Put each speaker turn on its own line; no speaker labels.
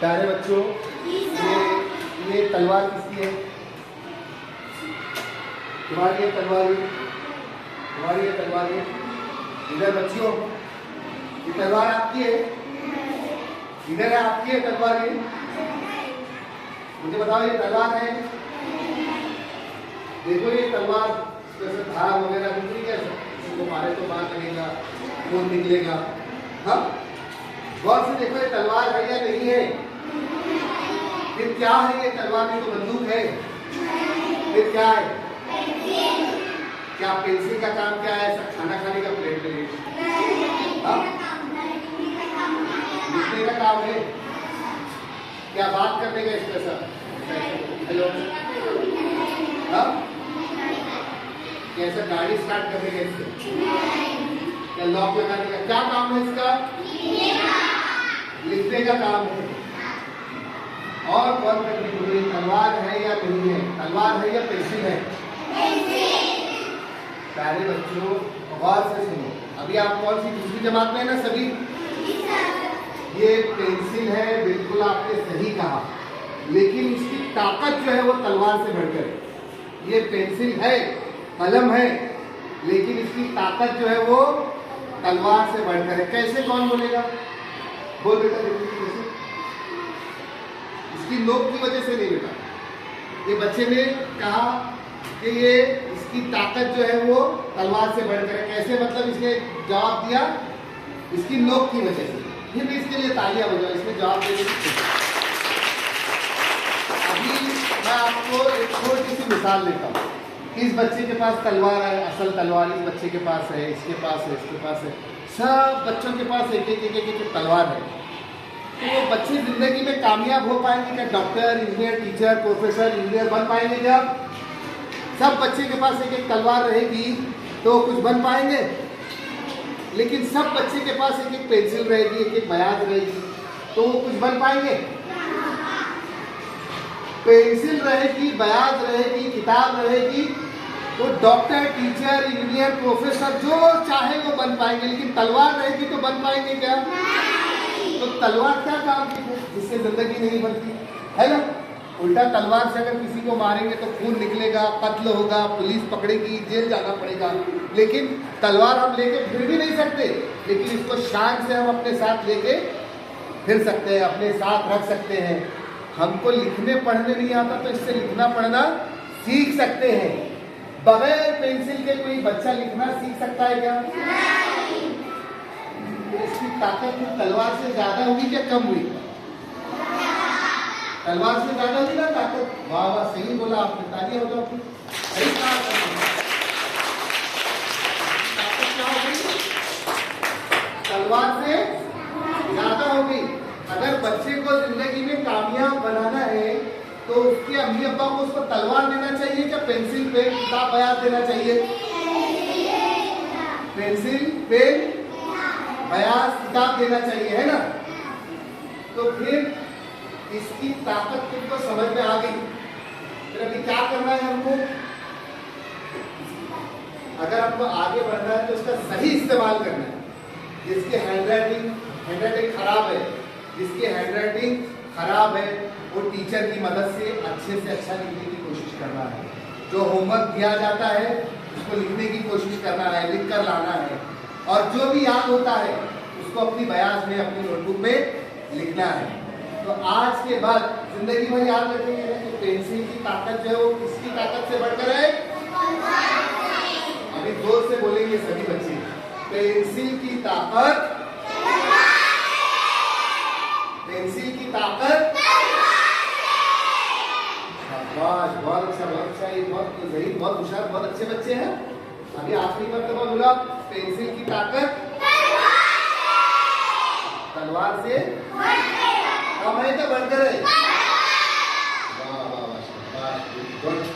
प्यारे बच्चों, ये तलवार किसकी है? तुम्हारी है तलवार, तुम्हारी है तलवार। इधर बच्चियों, ये तलवार आपकी है? इधर है आपकी है तलवार? ये मुझे बताओ, ये तलवार है? देखो ये तलवार जैसे धार वगैरह निकली है, किसी को मारे तो बाहर लगेगा, खून निकलेगा। हाँ, गौर से देखो, ये तलवार है या नहीं है? फिर क्या है ये तलवार? में तो बंदूक है। फिर क्या है? क्या पेंसिल का काम क्या है? खाना खाने का प्लेट में लिखने का काम है? क्या बात करने का इसका सर? हेलो, कैसे गाड़ी स्टार्ट करने का इससे? क्या लॉक लगाने का क्या काम है इसका? लिखने का काम है। और कौन करनी? तलवार है या नहीं है? तलवार है या पेंसिल है? प्यारे बच्चों, गौर से सुनो। अभी आप कौन सी दूसरी जमात में है ना सभी? ये पेंसिल है, बिल्कुल आपने सही कहा, लेकिन इसकी ताकत जो है वो तलवार से बढ़कर है। ये पेंसिल है, कलम है, लेकिन इसकी ताकत जो है वो तलवार से बढ़कर है। कैसे? कौन बोलेगा? बोल बेटा, कैसे? इसकी नोक की वजह से नहीं बेटा। ये बच्चे ने कहा कि ये इसकी ताकत जो है वो तलवार से बढ़कर है। कैसे? मतलब इसने जवाब दिया इसकी नोक की वजह से। ये भी इसके लिए तालियां बजाओ, इसमें जवाब देने की। अभी मैं आपको एक छोटी सी मिसाल देता हूँ। इस बच्चे के पास तलवार है, असल तलवार इस बच्चे के पास है, इसके पास है, इसके पास है, सब बच्चों के पास एक एक तलवार है। तो वो बच्चे जिंदगी में कामयाब हो पाएंगे क्या? Doctor, engineer, teacher, professor, engineer बन पाएंगे क्या? सब बच्चे के पास एक एक तलवार रहेगी तो कुछ बन पाएंगे? लेकिन सब बच्चे के पास एक एक पेंसिल रहेगी, एक एक बयाज रहेगी, तो वो कुछ बन पाएंगे? पेंसिल रहेगी, बयाज रहेगी, किताब रहेगी, तो डॉक्टर, टीचर, इंजीनियर, प्रोफेसर जो चाहे वो बन पाएंगे। लेकिन तलवार रहेगी तो बन पाएंगे क्या? तो तलवार क्या काम की है? जिससे जिंदगी नहीं बनती है ना। उल्टा तलवार से अगर किसी को मारेंगे तो खून निकलेगा, कत्ल होगा, पुलिस पकड़ेगी, जेल जाना पड़ेगा। लेकिन तलवार हम लेके फिर भी नहीं सकते, लेकिन इसको शान से हम अपने साथ लेके फिर सकते हैं, अपने साथ रख सकते हैं। हमको लिखने पढ़ने नहीं आता तो इससे लिखना पढ़ना सीख सकते हैं। बगैर पेंसिल के कोई बच्चा लिखना सीख सकता है क्या? इसकी ताकत तलवार से ज्यादा होगी क्या कम हुई? तलवार से ज्यादा होगी ना ताकत? वाह वाह, सही बोला आपने, तालियां हो जाओ। सही कहा। ताकत क्या होगी? तलवार से ज्यादा होगी। अगर बच्चे को जिंदगी में कामयाब बनाना है तो उसके अम्मी अब्बा को उसको तलवार देना चाहिए क्या पेंसिल, पेन, किताब, बयाज देना चाहिए? पेंसिल, पेन, बयाज, किताब देना चाहिए, है ना। तो फिर इसकी ताकत तुमको समझ में आ गई। फिर अभी क्या करना है हमको? अगर हमको आगे बढ़ना है तो इसका सही इस्तेमाल करना है। जिसकी हैंडराइटिंग खराब है, जिसकी हैंडराइटिंग खराब है, वो टीचर की मदद से अच्छा लिखने की कोशिश करना है। जो होमवर्क दिया जाता है उसको लिखने की कोशिश करना है, लिख कर लाना है, और जो भी याद होता है उसको अपनी बयाज में, अपनी नोटबुक में लिखना है। तो आज के बाद जिंदगी भर याद रखेंगे कि पेंसिल की ताकत जो है वो किसकी ताकत से बढ़कर है? अभी जोर से बोलेंगे सभी बच्चे, पेंसिल की ताकत, पेंसिल की ताकत। शाबाश, बहुत अच्छा, बहुत अच्छा। ये बहुत सही, बहुत होशियार, बहुत अच्छे बच्चे हैं। अभी आखिरी मर्तबा बोला, पेंसिल की ताकत तलवार से कम है तो बढ़कर है। वाह वाह वाह, शाबाश।